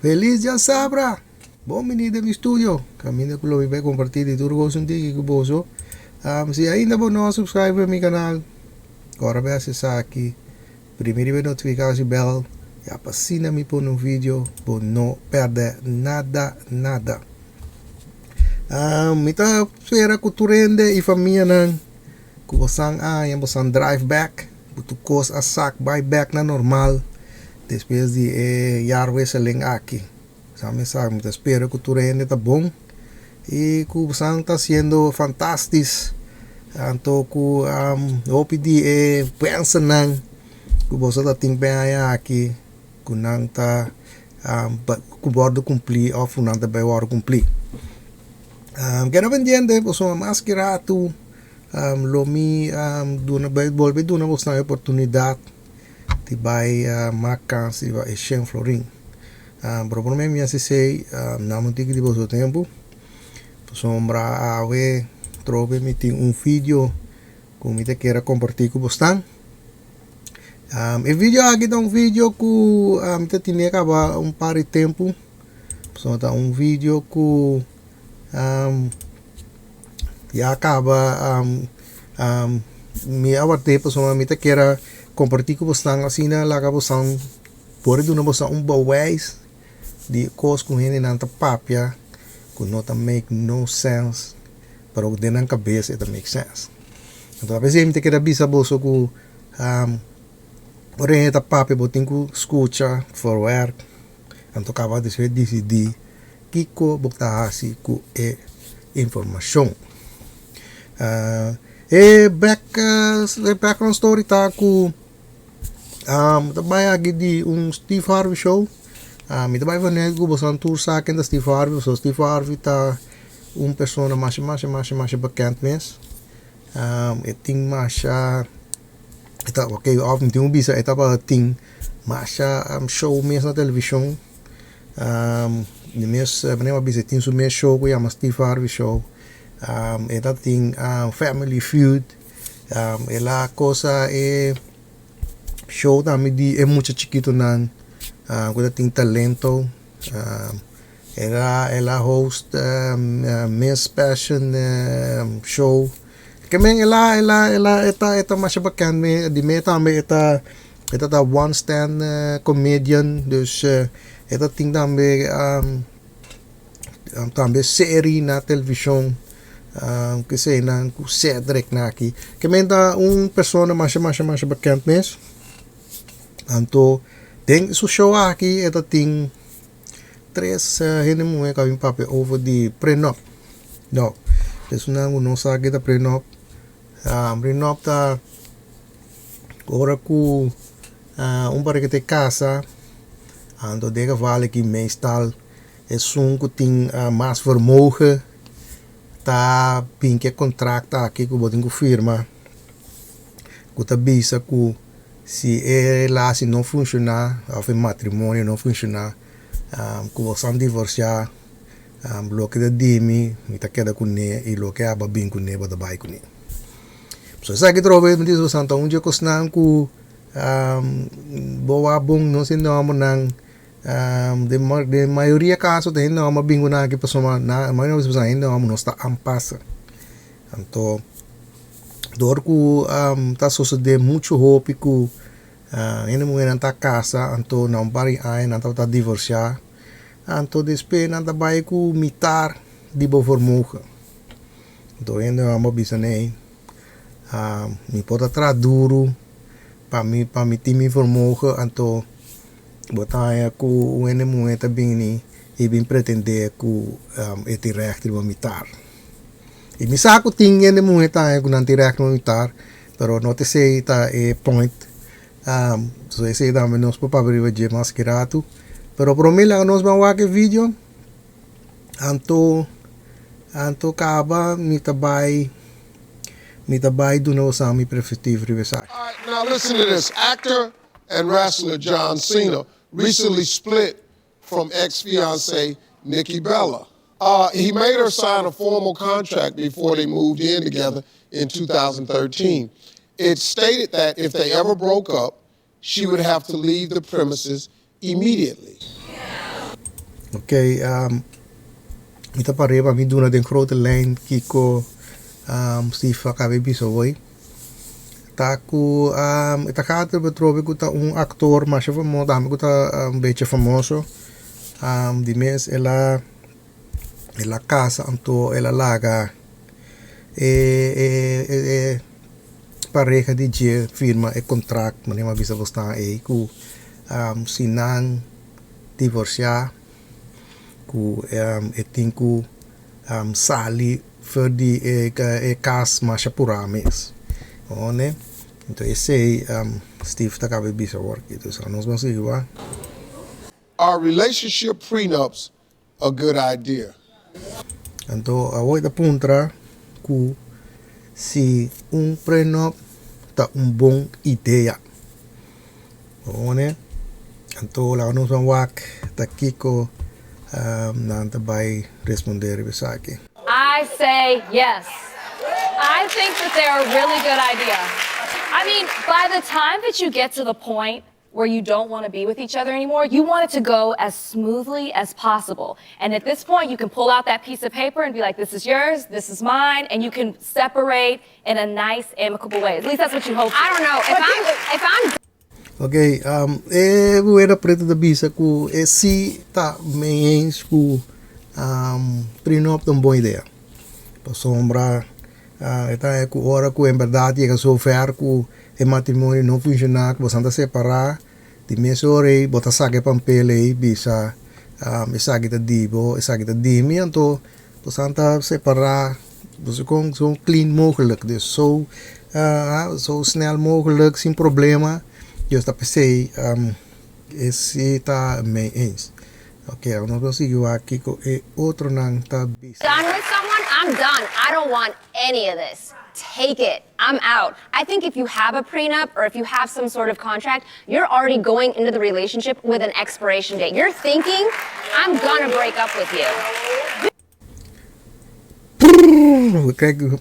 Feliz dia sabra! Bom menino de mi studio. Caminho que lo vai compartir de tudo gosto de que bozo. Se ainda não subscribe para meu canal, agora vai acessar aqui. Primeiro vai notificar se bell. E apacina me por um vídeo para não perder nada. Mita espera que tu rende e família não. Que você yang drive back. Butu kos a sak buy back na normal. Depois de jaar wisseling aqui. Sabe, me espero que tu rende tá bom. E que você está sendo fantástico. Então, que hope de pensa não. Que você está tendo aqui. Que não está que pode cumprir ou que não está bem cumprir. Kaya pendiente, você mais que rato. Lomi volve duna você a oportunidade de vai marcar se vai encher florim. Provavelmente se sei não muito que de você tempo. Sombra a ver trove me tem vídeo como me te queira compartilhar com você. E vídeo aqui tá vídeo que me te tinha acaba par de tempo. So tá vídeo que já acaba me awarte pessoa me te queira compartilhar com você assim na lá você pode dar você bawais de coisas com ele na papia que não make no sense para o dentro da cabeça it make sense. Então a vezes me te queira bisa bolso que porém esta papia botin que escuta for work então acaba de se decidir que co botar assim com informação. Background story tá com também aqui de Steve Harvey show. Me também vai ver que você tour saque da Steve Harvey. So Steve Harvey tá pessoa mais bekend mesmo. Tem mais eta okay, of tem bisa eta ba ting mais show mesmo na televisão. De mês nem uma bisa tem o mesmo show que chama Steve Harvey show. Eta tem Family Feud. Ela coisa show também de muito chiquito nan. Quando tem talento. Ela host Miss Passion show. Kemeng ela eta mais bekend me de me também eta da one stand comedian dus eta ting também também série na televisão que sei na Cedric na aqui kemeng da pessoa mais bekend mesmo. Então tem su show aqui eta ting três hene mulher que vem papel over de Prenup. Não, isso não sabe da Prenup. Prenup tá agora que para que te casa ando de vale que meestal é que tem mais vermogen tá pinke contrato aqui que botem com firma que tá bisa que se a relação não funcionar ou o matrimônio não funcionar que você divorciar bloque de dimi me tá queda com ne e lo que aba bem com ne bota bai com ne. So sa que trove me diz o santo um dia cosnan ku boa bom não se não nang de maioria caso tem não uma bingo na que pessoa na maioria das pessoas ainda não está ampassa. Então dor ku tá suceder muito hope ku ainda mulher não tá casa então não pare ai não tá divorciar. Então depois não tá vai ku mitar de boa formuga. Então ainda uma bisanei me pode atrás duro para me time formuga então botar ku o ene mulher tá bem ni e bem pretender ku esse react de mitar. E me saco tinha ene mulher tá ku não te react mitar, pero não te sei tá point. So esse dá menos para abrir o mais que rato. Pero por mim lá nós vamos ver vídeo. Anto acaba me tabai do nosso sami prefetivo reversar. All right, now listen to this. Actor and wrestler John Cena recently split from ex-fiancée Nikki Bella. He made her sign a formal contract before they moved in together in 2013. It stated that if they ever broke up, she would have to leave the premises immediately. Oké, ita pareva mi doen den grote lijn kiko Steve KWB zo hoor. Taku ita gaat er betrokken kuta un actor maar je famoso dame kuta een beetje famoso. Die mes ela casa anto ela laga pareja DJ firma e contract mani ma bisa bostan ku sinang divorcia ku etinku sali voor die kas mas purames one então esse Steve tá cabe bisa work itu só nós vamos igual. Are relationship prenups a good idea? Então a da puntra ku si prenup tá bom ideia one então lá nós vamos wak tá kiko nanta vai responder bisa aqui. I say yes. I think that they're a really good idea. I mean, by the time that you get to the point where you don't want to be with each other anymore, you want it to go as smoothly as possible. And at this point, you can pull out that piece of paper and be like, this is yours, this is mine, and you can separate in a nice, amicable way. At least that's what you hope. I don't know. If I'm Ok, era preto da bisa ku si tá meens ku prenup uma boa ideia. Para sombra é ku ora ku em verdade é so ver ku o matrimônio não funcionar, que você anda separar, de mesore bota saque pampele bisa saque da dibo, saque da dimi, então você anda separar, você com so clean mogelijk, dus zo snel mogelijk sem problema. Eu está pensei esse tá meio eens. Ok, nós vamos seguir aqui com outro não tá bisa. done with someone, I'm done. I don't want any of this. Take it. I'm out. I think if you have a prenup or if you have some sort of contract, you're already going into the relationship with an expiration date. You're thinking, I'm gonna break up with you. Kijk,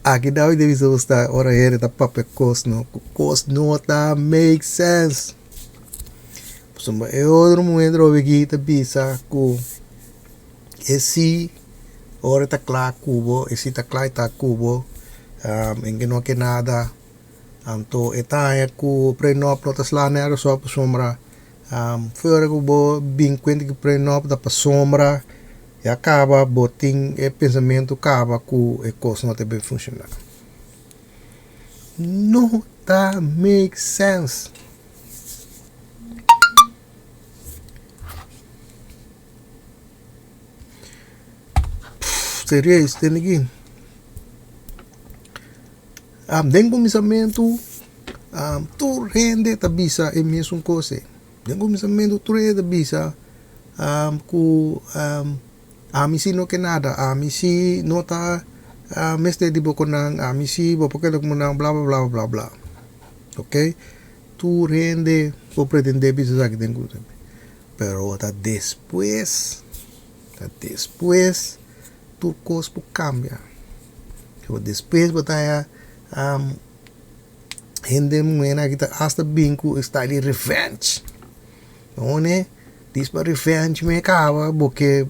aqui dá o devido estar ora here da papel cost nota make sense. Sumba é outro momento o que tá bisa com esse ora tá claro cubo, esse tá claro tá cubo, em que não quer nada, anto etaya ku prenup notas lá nera só para sombra, fora cubo bem quente que prenup da para sombra e acaba boting pensamento acaba com a coisa não tem bem funcionar. Não tá make sense. Serious, tem aqui. Den começamento, tu rende tá bisa é mesmo coisa. Den começamento tu rende bisa, ku amisi no que nada, amisi no tá meste di bokonang, amisi porque lo menang bla bla bla bla bla. Ok? Tu rende o pretende bisa aqui den começamento. Pero tá depois tu cospo cambia. So depois botaya gente muena kita hasta binku está de revenge. One dis para revenge me acaba porque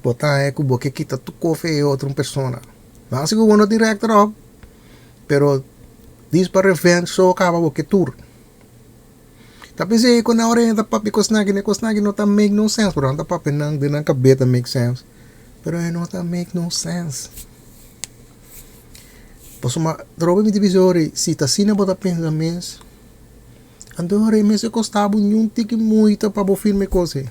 botaya ku porque kita tu cofe outra persona. Mas eu não director op, pero dis para revenge so acaba porque tur. Tapi se ko na hora ta papi kosnagi no ta make no sense, pero ta papi nang dinang kabeta make sense. Pero não tá make no sense. Posso ma droga mi divisori si ta sina bota pensamentos. Andore me se costava um tique muito para bo firme coisa.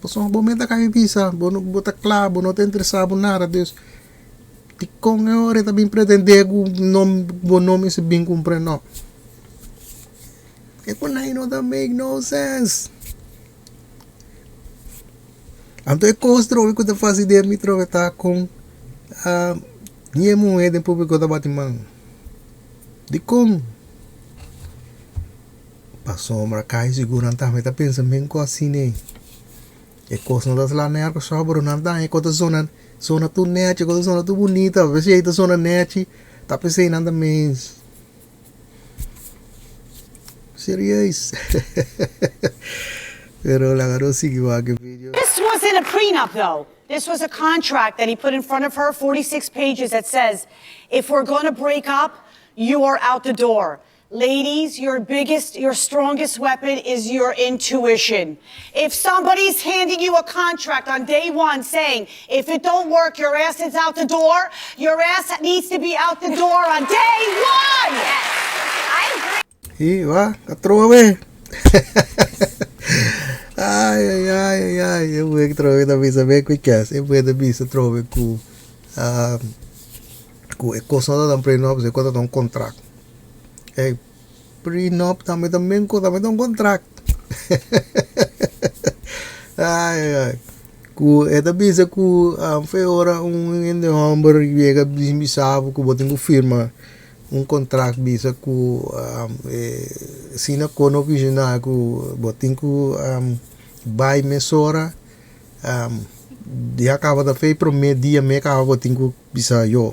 Posso ma momento que visa, bono bota claro, não te interessava nada Deus. Ti com hora tá bem pretender o nome se bem cumpre não. É quando aí não tá make no sense. Então é construir que eu faço ideia me trocar com minha mulher em público da Batimang. De como? Passou uma cai segurança, mas tá pensando bem com assim né. É coisa não dá lá né, que só por não dá, é coisa zona tu net, coisa zona tu bonita, você aí tá zona net, tá pensando nada mais. Serieus. Pero lang ano, sige wag yung video. This wasn't a prenup, though. This was a contract that he put in front of her, 46 pages, that says, if we're going to break up, you are out the door. Ladies, your strongest weapon is your intuition. If somebody's handing you a contract on day one saying, if it don't work, your ass is out the door, your ass needs to be out the door on day one! Yes, I agree. Iwa, katrobe. Ai, eu vou que trove também saber que quer. Eu vou também se trove com é coisa da prenup, é coisa de contrato. É prenup também um contrato. Ai. É também se ku foi hora in de hamburg viega bisabo ku botingo firma contrato bisa ku sina kono visiona ku botingo by mesora dia acaba da fei pro dia me acaba botingo bisa yo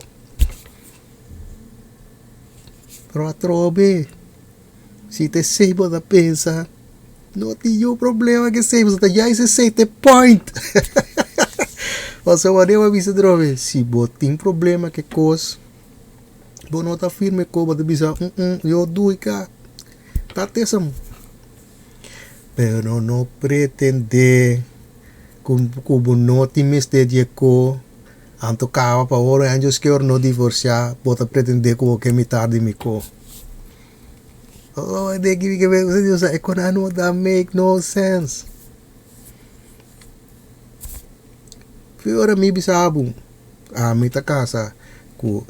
pro atrobe se te seibo da pensa não tinha o problema que seibo tá já esse sei te point você vai ver bisa drobe se botin problema que coisa bom não tá firme como de bisa eu duica tá tesam pero no pretende como no te mistede ko anto cava pa ora anjos que or no divorciar bota pretender como que me tarde me ko oh de que você diz economia that make no sense fiora mi bisabu mi ta casa ku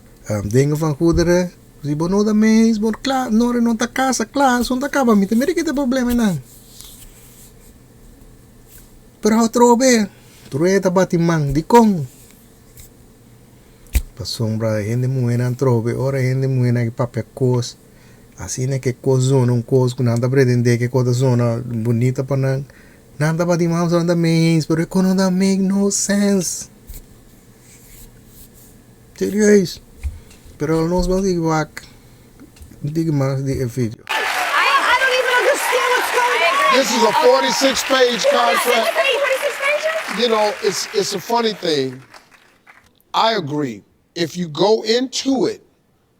dingen van goederen si bono da mês bon klaar não ta casa klaar son ta acaba mi te merike te problema não pero trobe ta batimang di kong pasombra gente muena trobe ora gente muena que papel cos assim né que cos zona cos que nada pretende que coisa zona bonita para nada batimang zona da mês pero economia make no sense serious pero nós vamos igual diga mais de vídeo I don't even understand what's going on. This is a 46-page contract. 46 pages? You know, it's a funny thing. I agree. If you go into it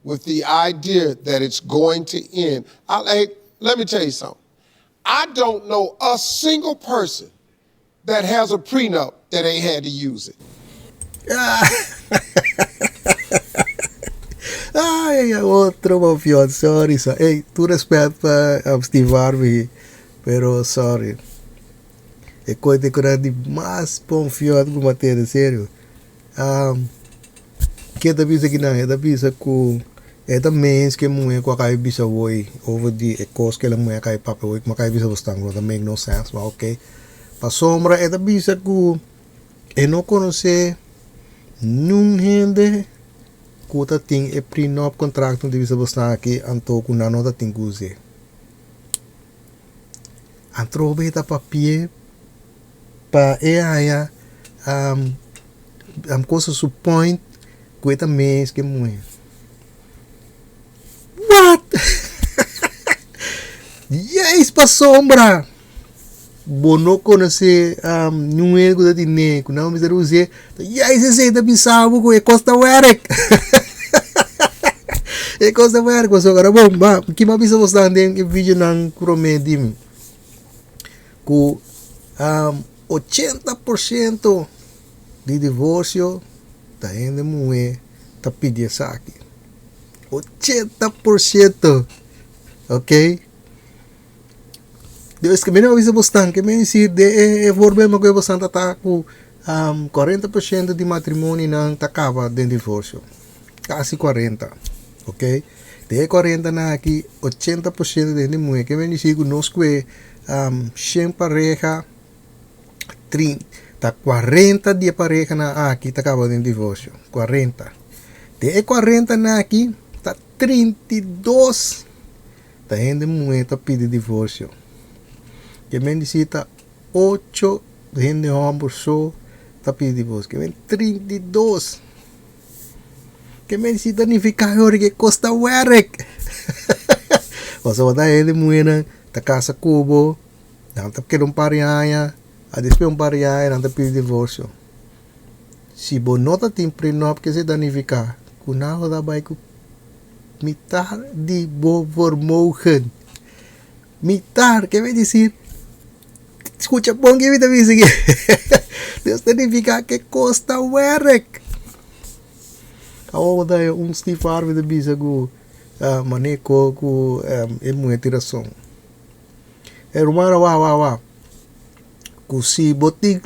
with the idea that it's going to end, let me tell you something. I don't know a single person that has a prenup that ain't had to use it. Ai, outro mafiot, sorry. Hey, tu respeito para Steve Harvey, pero sorry. É coisa de mais confiante que matéria, sério. Que da bisa que não, é da bisa que é da mês que mulher com a cara bisa oi, over de coisa que ela mulher cai papel oi, mas cai bisa bastante, não make no sense, mas ok. Para sombra é da bisa que eu não conhecer nenhum gente que tem e prenup contrato de bisa bastante aqui, anto que não nota tem que usar. Antrobe ta papel pa aya coisa supõe que mês que mulher. What? Yes, pa sombra. Bono conhecer não é que tem nem, não me zero usar. Yes, esse da bisabo que costa werk. E costa werk, mas agora bom, ba, que mais bisa você andem em vídeo não promedim. Que 80% de divórcio da gente mulher tá pedindo saque. 80%, ok? Deus que não avisa bastante, que me diz de problema que você tá com 40% de matrimônio não tá acaba de divórcio, quase 40, ok? De 40 na aqui 80% de gente mulher que me diz que nós que 100 pareja 30, tá 40 de pareja na aqui tá acaba de divórcio, 40. De 40 na aqui tá 32 da gente mulher tá pedindo divórcio. Que me diz tá 8 de gente homem só tá pedindo divórcio. Que vem 32. Que me diz danificar hora que costa werk. Basta wata ele muena ta casa kubo, dan tap kedong pariaya, adis pe un pariaya dan tap divórcio. Si bonota tim prenup que se danificar, kunaho daarbij ku mitar di bo vermogen. Mitar, ¿qué quiere decir? Escucha, pon que me dice que Dios significa que costa werk. Ahora da un Steve Harvey de bisa ku maneco ku muito tiração. Rumara wa ku si botig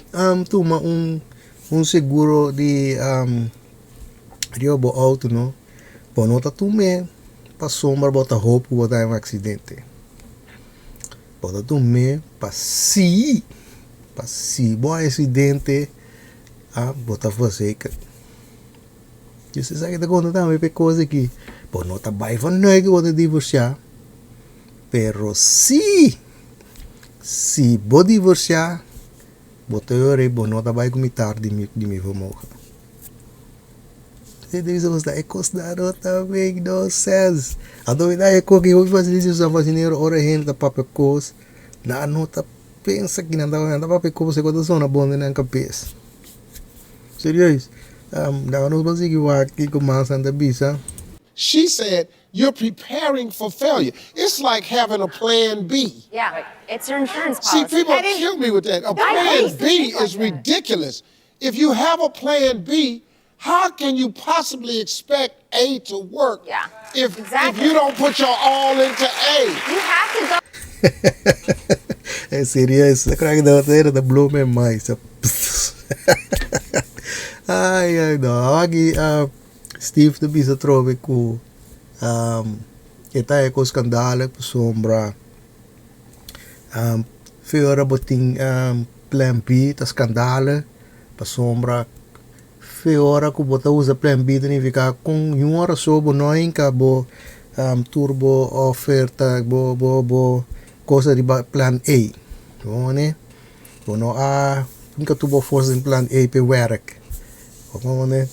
tuma un seguro de riobo auto no. Bonota tume pa sombra bota roupa bota um acidente. Bota tume pa si bom acidente bota verzekerd. Dus ze zeggen dat gewoon dan weer coisa que bonota bij van nu wordt divorciar. Pero si bo divorciar bota eu bonota bij comitar de mi vermogen. Deze was dat ik kost daar dat make no sense. Ado ida ik ook heel veel dingen zo van dinheiro ora hen da papel cost. Na nota pensa que nada papel cost se quando zona bonde na cabeça. Seriously. She said, you're preparing for failure. It's like having a plan B. Yeah, it's your insurance See, policy. people kill me with that. A plan B is ridiculous. If you have a plan B, how can you possibly expect A to work if you don't put your all into A? You have to go. É serieus, eu krijg dat hele de blow my mind. Ai, não. Aqui, Steve de bisa trove ku eta com skandale por sombra. Fora boting plan B, ta skandale por sombra. Fora ku bota usa plan B significa com hora sobo não bo turbo oferta bo coisa de plan A. Né? Bono nunca tuvo força em plan A pe werk. Gewoon,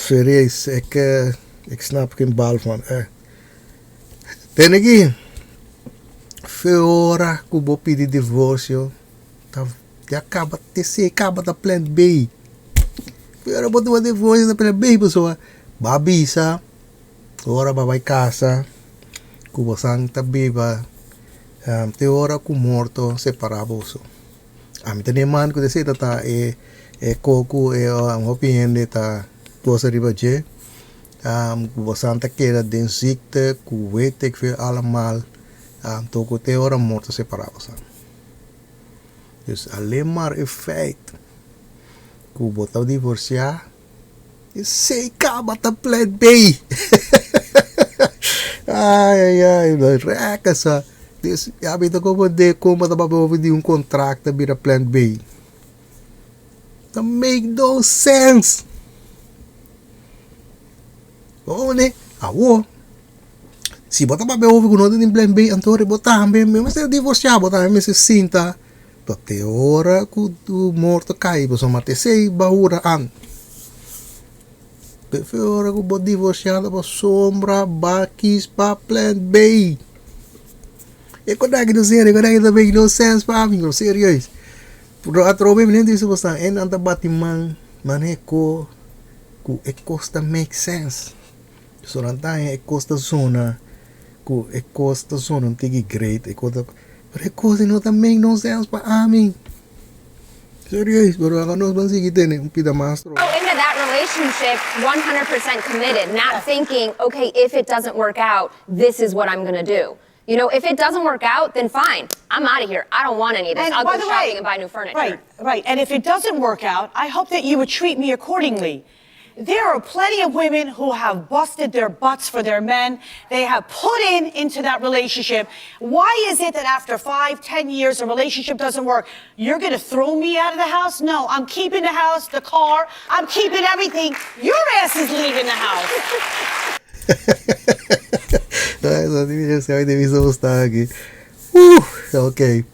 serieus, ik snap geen bal van. Dan again, veel ora kubo pidi divorcio, acaba da plan B. Veel ora boto divorcio da plan B, pessoa, babisa, ora babay casa, kubo sang tabiba, te ora ku morto separaboso. A mim também man que desse tá coco opinião tá coisa de baje bastante que era den ziekte ku weet ik veel allemaal toko te ora morto separados. Dus alleen maar een feit ku bota divorciar is zeker bata plan B. Ai, raca sa. Dus ja, weet ik ook de komen dat we die een contract bij de plan B. Dat make no sense. Oh nee, si bota pa over kuno din plan B antore bota be mas divorciar bota me se sinta to te ora ku tu morto kai bo so mate sei bahura an. Pe ora ku bo divorciar da sombra bakis pa plan B. Ik kon daar niet zeggen, ik kon daar niet make no sense para mim, serieus. Pro atrobe menino isso você en anda batiman maneco ku e costa make sense. So nanta e costa zona ku e costa zona um tigi great e costa pero e costa não tá make no sense para mim. Serieus, pero agora nós vamos seguir tendo um pida mastro. Go into that relationship 100% committed, not thinking, okay, if it doesn't work out, this is what I'm going to do. You know, if it doesn't work out, then fine. I'm out of here. I don't want any of this. I'll go shopping and buy new furniture. Right. And if it doesn't work out, I hope that you would treat me accordingly. There are plenty of women who have busted their butts for their men. They have put into that relationship. Why is it that after 5-10 years, a relationship doesn't work? You're going to throw me out of the house? No, I'm keeping the house, the car. I'm keeping everything. Your ass is leaving the house. Essa divisão está aqui. Ok.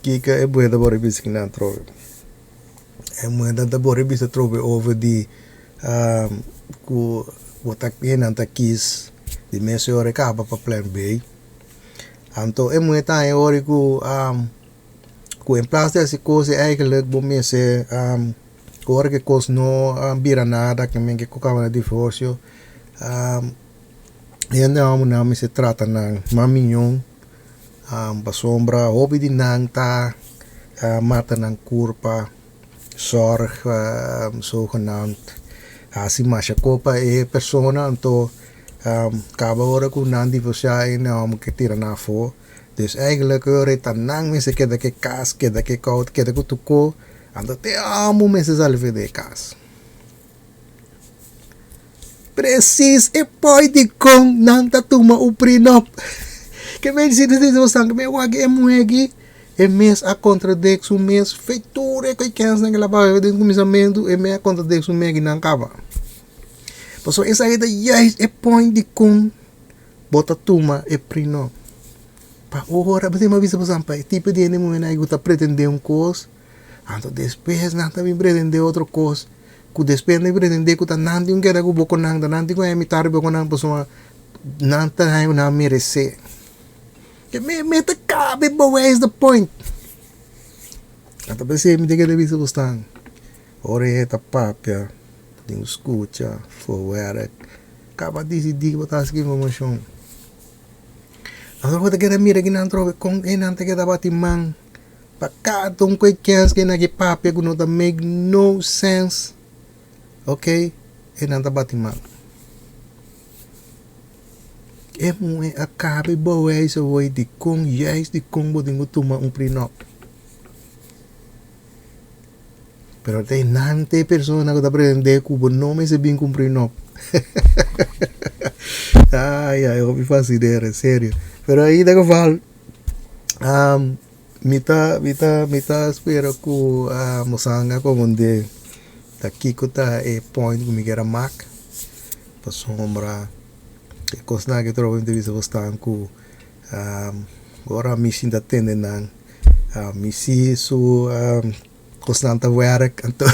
Kika é boa da bora bis que não trove. É muito da bora bis trove over de ku botak yen anta kis De mensen ore acaba para plan B. Anto é muito aí ore que em plaats dessa coisa eigenlijk bom mensen ore que coisa não vira nada que men que cocava na divórcio. E então não se trata na maminhão sombra hobby di nang ta mata ng kurpa zorg zogenaamd si masya kopa persona anto kaba ora ku nan divorciain que tira na fo dus eigenlijk ore tanang mensen keda ke kas keda ke koud keda ku tuko anto te amo mensen salve de kas precies e poi di kong nang tatuma o prenup que men si de sang me wagi e muegi e mes a contradic su mes feiture que kens na laba de começamento e me a contradic su megi nan kaba paso esa ida yes e point di kong bota tuma e prenup pa ora bate ma visa sampai tipo de ene mo na iguta pretender um cos anto después na também pretender outro cos ku después ne pretender ku ta nandi un queda ku boko nang da nandi ku e mitar boko nang paso nanta hai una merece que me te cabe, but where is the point? Até pensei, me diga de vista bastante. Ora é ta papia, tem escuta, forward. Acaba de decidir botar essa informação. Agora vou ter que mira que não trove com quem não tem que dar batimang. Para cada coisa que na que papia que não make no sense. Ok? E não tá batimang. É muito acabe boa isso vai de com yes de com bodinho tomar prenup. Pero tem nante persona que tá aprendendo que o nome se bem com prenup. Ai, eu me faço ideia, sério. Pero aí da que falo, mita espera que moçanga como de daqui que tá é point que me quer mac, para sombra. Coisa que trovo entrevista bastante com agora me sinto atendendo me sinto constante werk então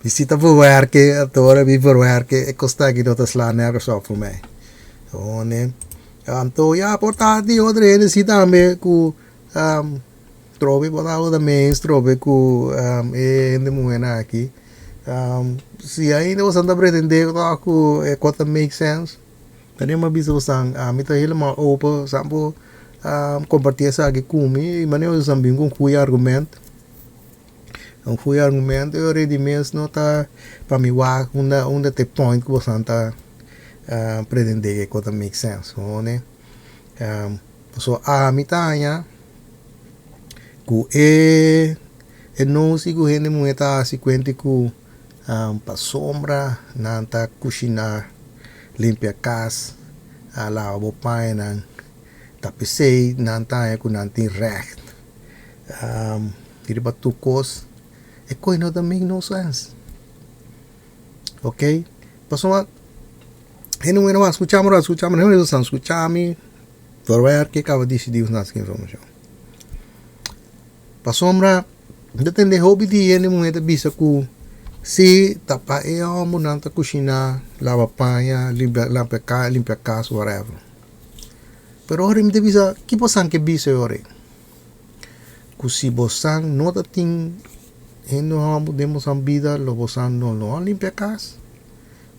me sinto para werk agora me para werk é coisa que não está slando é só para mim então já portanto outra gente se também com trovo para o da mês trovo com é de mulher aqui se ainda você não pretende que é coisa make sense. Tadi mabisa usang mita helemaal open sampo compartir essa aqui comigo mas eu também com argumento eu already mesmo não tá para me war onde te point que você tá pretender que coisa make sense né so mita anya ku não sigo gente muita se quente ku pa sombra nanta cozinhar limpia casa, lavar paina, tapicei, nanta é com nanti recht. Iriba tu cos, é coisa não também no sense. Ok? Passou não era escuchamos, não era escuchamos, ver que acaba de decidir nas informação. Passou depende hobby de ele muito bisa ku si tapa amo nanta cozinhar, lava panha, limpia casa, whatever. Pero ora me devisa que posan que bisa ora. Kusi bosan no ta ting eno amo demos vida lo bosan no limpia casa.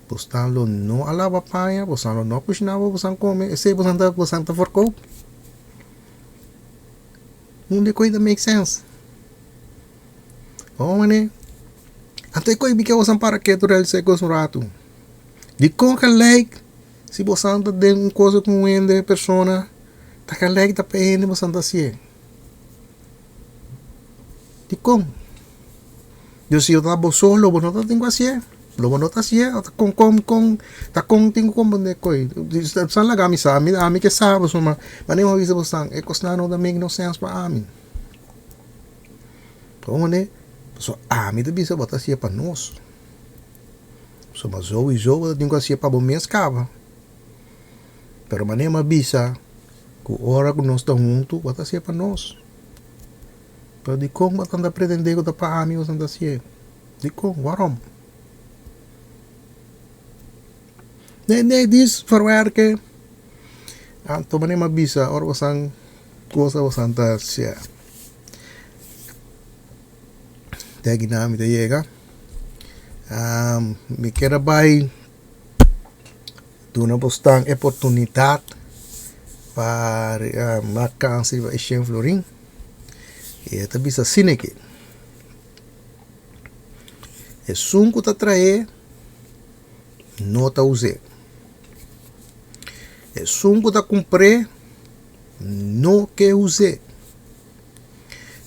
Bosan lo no lava panha, bosan lo no cozinhar, bosan come, esse bosan ta forco. Não coisa make sense. Né? Até que eu biquei para que tu realize com um rato. De com que leg, se você anda de uma coisa com uma pessoa, tá que leg tá perdendo você anda assim. De com. Eu se eu tava solo, eu não tá tenho assim. Eu não tá assim, tá com tenho como de coi. Só lá gami sabe, a mim que sabe, mas nem uma vez você é coisa não dá make no sense para mim. Como né? So, me bisa botar sia para nós. So, mas eu tenho que ser para bom mês cava. Pero maneira bisa, que hora que nós estamos juntos, botar sia para nós. Pero de como tanta pretender que tá para mim, você anda sia. De como, warum? Nem diz verwerken, Anto mani mabisa or wasang cosa wasanta siya. Tagi na mi llega. Mi queda bay una postang oportunidad para vakansi va ishen florin. E esta bisa sineke. E sunku ta trae no ta use. E sunku ta compre no que use.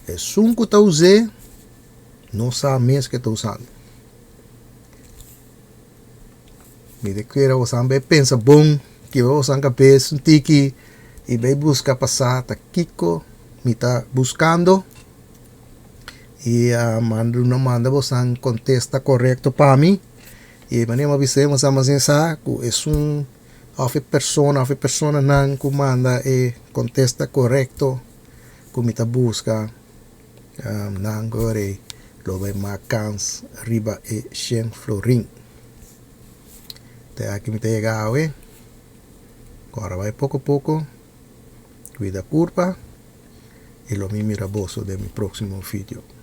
E sunku ta use no sabe mês que tá usando. Me de que você pensa bom que você anga pensa um tiki e vai buscar passar tá kiko me tá buscando e não manda você contesta correto para mim e maneira avisamos a mas essa é a pessoa não comanda e contesta correto como tá busca não agora lo vai marcans riba e 100 florin. Até aqui me tem chegado, agora vai pouco a pouco, cuida curva e lo mi miraboso de mi próximo vídeo.